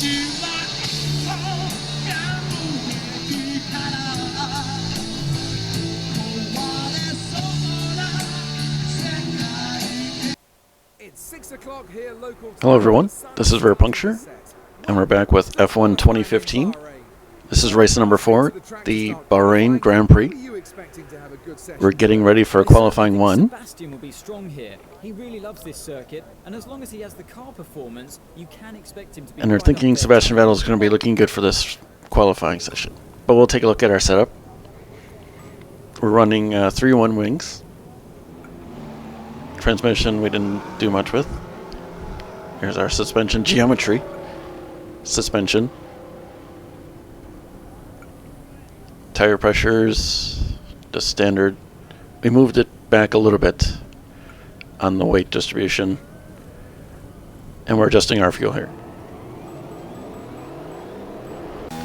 It's 6 o'clock here, local time. Hello everyone, this is Rare Puncture, and we're back with F1 2015. This is race number 4, the Bahrain Grand Prix. We're getting ready for qualifying 1. Sebastian will be strong here. He really loves this circuit, and as long as he has the car performance, you can expect him to be. And they're thinking Sebastian Vettel is going to be looking good for this qualifying session. But we'll take a look at our setup. We're running 3-1 wings. Transmission we didn't do much with. Here's our suspension geometry. Suspension. Tire pressures, just standard. We moved it back a little bit on the weight distribution. And we're adjusting our fuel here.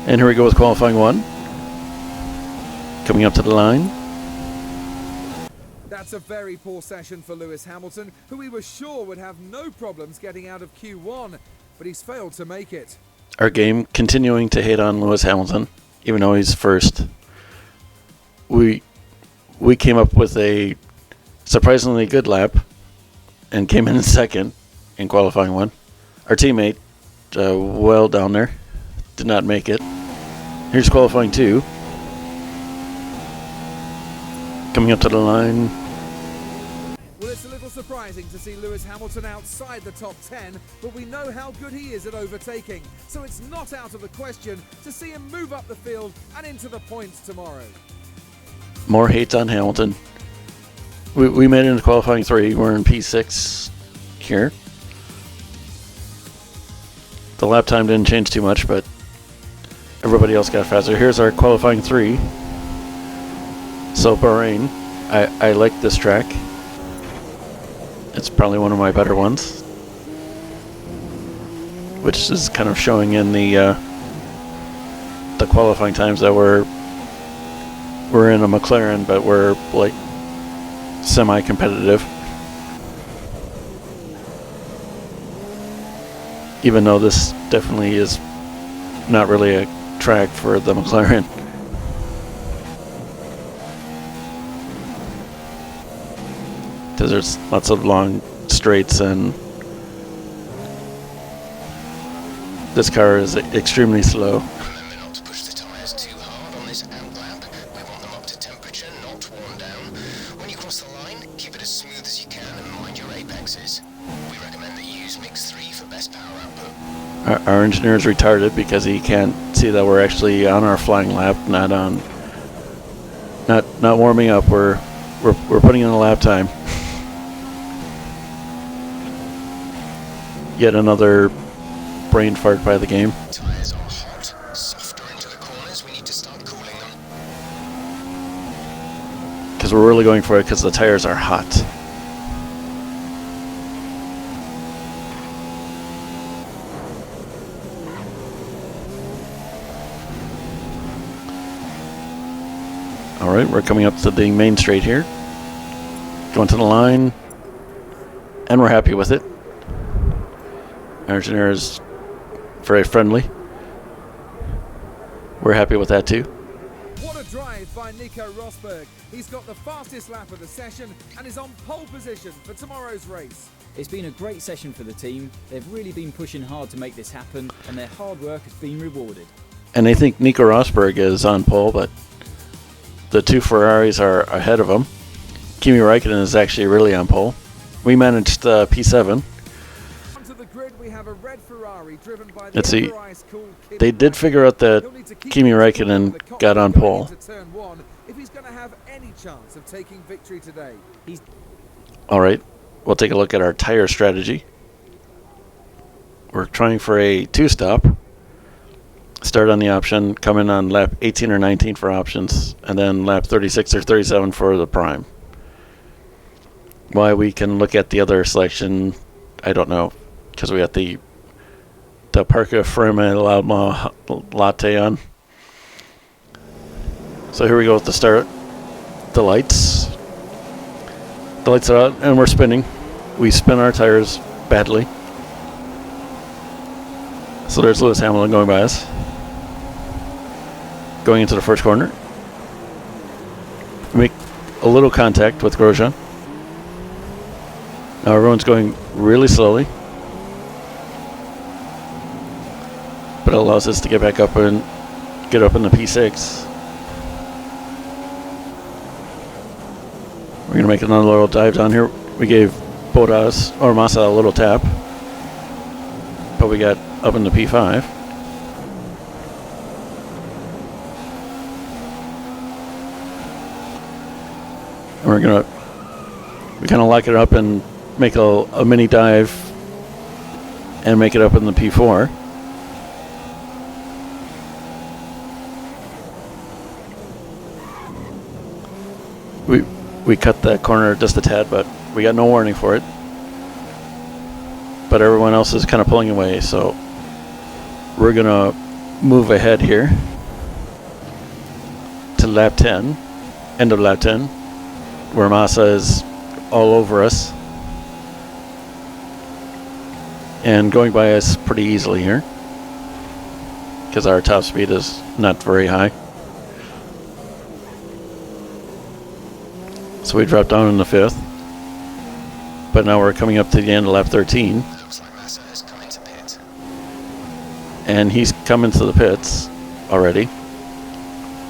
And here we go with qualifying 1. Coming up to the line. That's a very poor session for Lewis Hamilton, who we were sure would have no problems getting out of Q1, but he's failed to make it. Our game continuing to hate on Lewis Hamilton, even though he's first. We came up with a surprisingly good lap and came in second in qualifying 1. Our teammate, well down there, did not make it. Here's qualifying 2. Coming up to the line. Well, it's a little surprising to see Lewis Hamilton outside the top 10, but we know how good he is at overtaking, so it's not out of the question to see him move up the field and into the points tomorrow. More hate on Hamilton. We made it into qualifying 3. We're in P6 here. The lap time didn't change too much, but everybody else got faster. Here's our qualifying 3. So Bahrain, I like this track. It's probably one of my better ones, which is kind of showing in the qualifying times that we're in a McLaren, but we're like semi-competitive. Even though this definitely is not really a track for the McLaren. Because there's lots of long straights and this car is extremely slow. Remember not to push the tyres too hard on this amp lap. We want them up to temperature, not worn down. When you cross the line, keep it as smooth as you can and mind your apexes. We recommend that you use Mix 3 for best power output. Our engineer is retarded because he can't see that we're actually on our flying lap, not warming up. We're putting in a lap time. Yet another brain fart by the game. Tyres are hot, softer into the corners. We need to start cooling them. Because we're really going for it because the tires are hot. Alright, we're coming up to the main straight here. Going to the line. And we're happy with it. Our engineer is very friendly. We're happy with that too. What a drive by Nico Rosberg. He's got the fastest lap of the session and is on pole position for tomorrow's race. It's been a great session for the team. They've really been pushing hard to make this happen, and their hard work has been rewarded. And I think Nico Rosberg is on pole, but the 2 Ferraris are ahead of him. Kimi Räikkönen is actually really on pole. We managed P7. We have a red Ferrari driven by the Let's see. cool They did figure out that Kimi Räikkönen got on pole. If he's going to have any chance of taking victory today. All right, we'll take a look at our tire strategy. We're trying for a 2-stop. Start on the option, come in on lap 18 or 19 for options, and then lap 36 or 37 for the prime. Why we can look at the other selection, I don't know. Because we got the Parca Ferme latte on. So here we go with the start. The lights. The lights are out and we're spinning. We spin our tires badly. So So there's Lewis Hamilton going by us. Going into the first corner. Make a little contact with Grosjean. Now everyone's going really slowly. But it allows us to get back up and get up in the P6. We're going to make another little dive down here. We gave Massa a little tap. But we got up in the P5. And we kind of lock it up and make a mini dive and make it up in the P4. We cut that corner just a tad, but we got no warning for it. But everyone else is kind of pulling away, so we're gonna move ahead here to lap 10, end of lap 10, where Massa is all over us and going by us pretty easily here because our top speed is not very high. So we dropped down in the 5th, but now we're coming up to the end of lap 13. Looks like Massa has come into pit. And he's come into the pits already.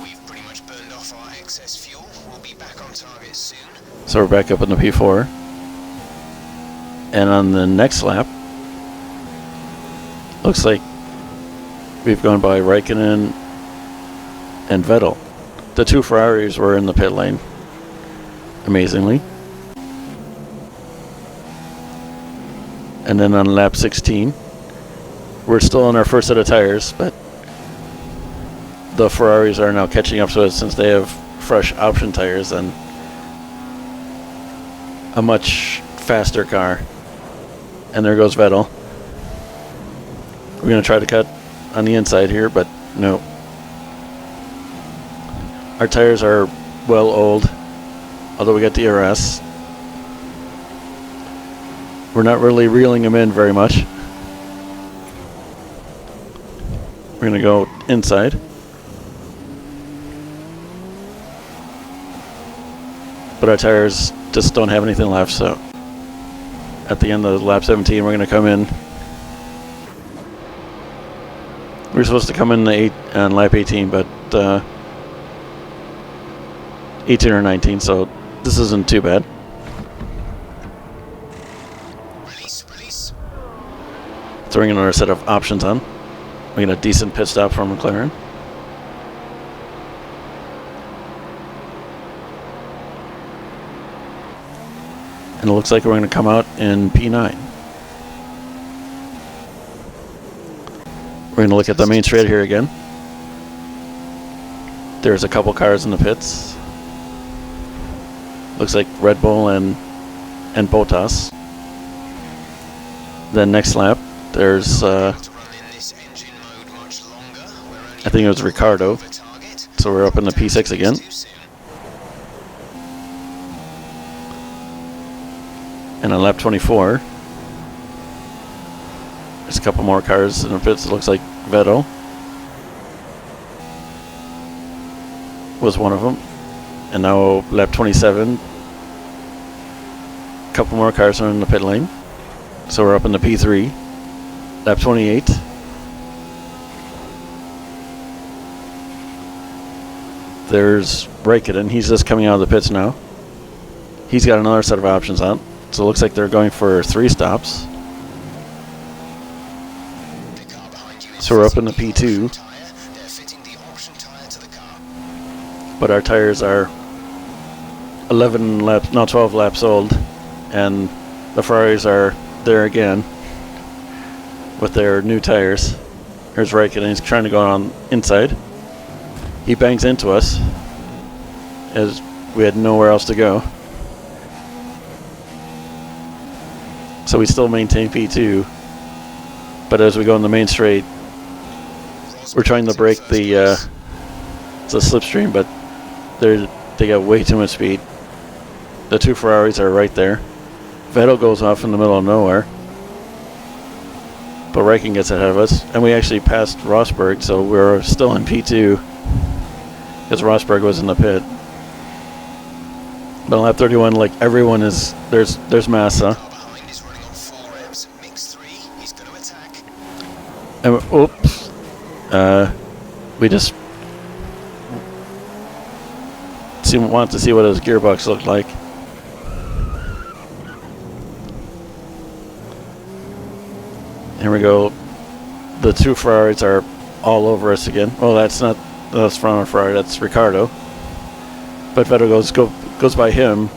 We've pretty much burned off our excess fuel. We'll be back on target soon. So we're back up in the P4. And on the next lap, looks like we've gone by Raikkonen and Vettel. The two Ferraris were in the pit lane, amazingly. And then on lap 16, we're still on our first set of tires, but the Ferraris are now catching up to us since they have fresh option tires and a much faster car. And there goes Vettel. We're going to try to cut on the inside here, but no. Our tires are well old, although we got DRS. We're not really reeling them in very much. We're going to go inside. But our tires just don't have anything left, so at the end of lap 17, we're going to come in. We were supposed to come in on lap 18, but 18 or 19, so this isn't too bad. Release. Throwing another set of options on. We get a decent pit stop from McLaren. And it looks like we're going to come out in P9. We're going to look at the main straight here again. There's a couple cars in the pits. Looks like Red Bull and Bottas. Then next lap, there's I think it was Ricardo. So we're up in the P6 again. And on lap 24, there's a couple more cars in the pits. It looks like Vettel was one of them. And now lap 27, a couple more cars are in the pit lane. So we're up in the P3. Lap 28. There's Raikkonen. He's just coming out of the pits now. He's got another set of options on. So it looks like they're going for 3 stops. So we're up in the P2. But our tires are 11 laps, no, 12 laps old. And the Ferraris are there again with their new tires. Here's Raikkonen. He's trying to go on inside. He bangs into us as we had nowhere else to go. So we still maintain P2, but as we go in the main straight, we're trying to break the slipstream, but they got way too much speed. The two Ferraris are right there. Vettel goes off in the middle of nowhere. but Raikkonen gets ahead of us, and we actually passed Rosberg, so we're still in P2 because Rosberg was in the pit. But on lap 31, like everyone is there's Massa. Behind is running on 4 revs. Mix 3, he's going to attack. And oops, we just want to see what his gearbox looked like. Here we go. The 2 Ferraris are all over us again. Well, that's front of Ferrari. That's Ricardo. But Vettel goes by him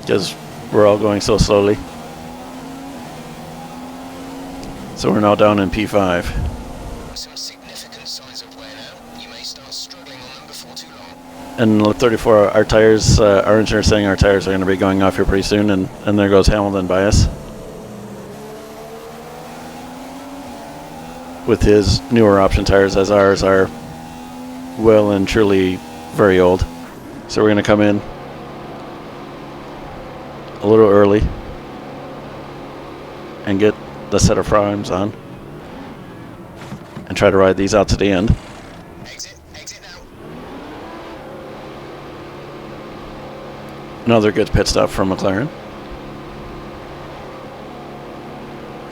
because we're all going so slowly. So we're now down in P5. Some significant signs of wear now. You may start struggling on them before too long. And lap 34, our tires, our engineer's saying our tires are going to be going off here pretty soon, and there goes Hamilton by us with his newer option tires, as ours are well and truly very old. So we're going to come in a little early and get the set of primes on and try to ride these out to the end. Exit now. Another good pit stop from McLaren.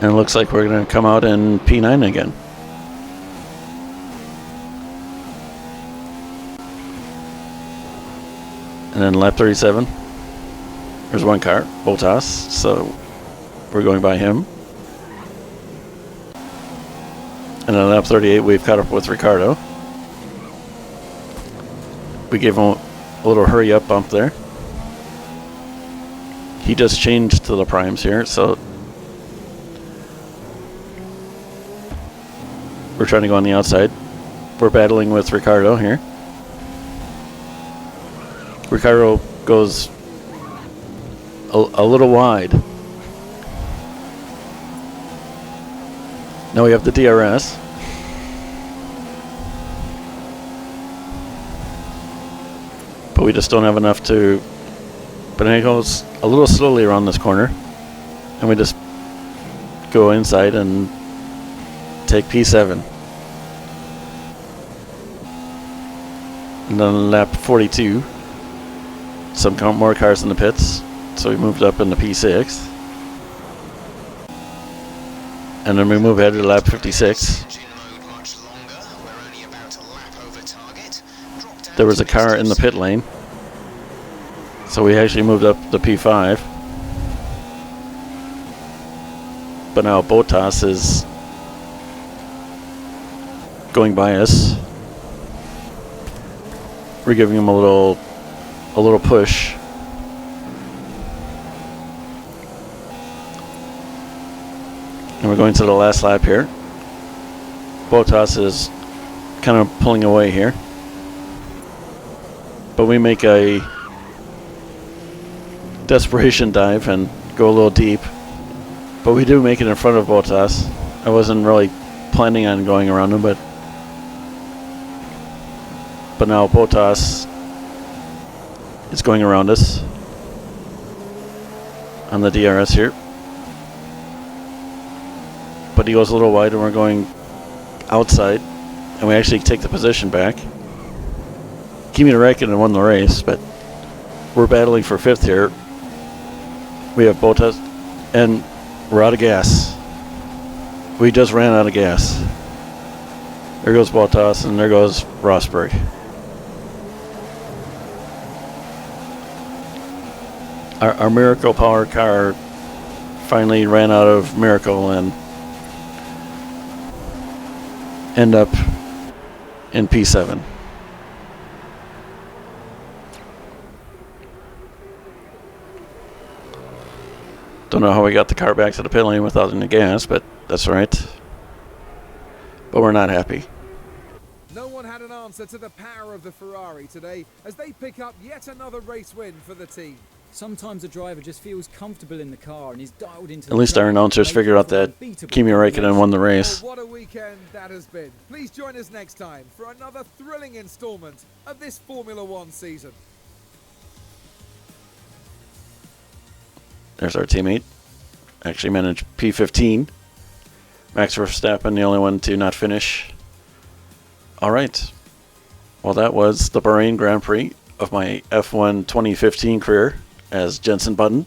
And it looks like we're going to come out in P9 again. And then lap 37, there's one car, Bottas, so we're going by him. And then lap 38, we've caught up with Ricardo. We gave him a little hurry up bump there. He just changed to the primes here, so we're trying to go on the outside. We're battling with Ricardo here. Ricardo goes a little wide. Now we have the DRS. But we just don't have enough to... But it goes a little slowly around this corner. And we just go inside and take P7. And then lap 42. Some more cars in the pits, so we moved up into P6. And then we move ahead to lap 56. There was a car in the pit lane, so we actually moved up to P5. But now Bottas is going by us. We're giving him a little push. And we're going to the last lap here. Bottas is kind of pulling away here. But we make a desperation dive and go a little deep. But we do make it in front of Bottas. I wasn't really planning on going around him, but now Bottas is going around us on the DRS here. But he goes a little wide and we're going outside, and we actually take the position back. Kimi Räikkönen won the race, but we're battling for 5th here. We have Bottas, and we're out of gas. We just ran out of gas. There goes Bottas, and there goes Rosberg. Our Miracle Power car finally ran out of Miracle and end up in P7. Don't know how we got the car back to the pit lane without any gas, but that's right. But we're not happy. No one had an answer to the power of the Ferrari today as they pick up yet another race win for the team. Sometimes a driver just feels comfortable in the car and he's dialed into At least our announcers figured out that Kimi Räikkönen won the race. Well, what a weekend that has been. Please join us next time for another thrilling installment of this Formula One season. There's our teammate. actually managed P15. Max Verstappen, the only one to not finish. Alright. Well, that was the Bahrain Grand Prix of my F1 2015 career as Jenson Button.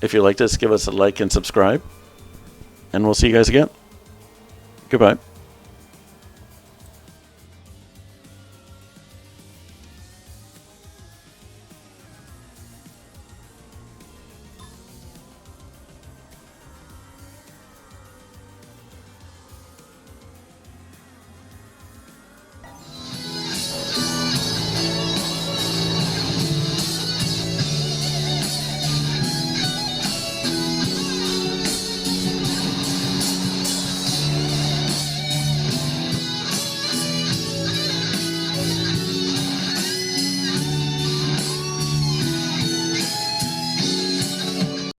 If you like this, give us a like and subscribe. And we'll see you guys again. Goodbye.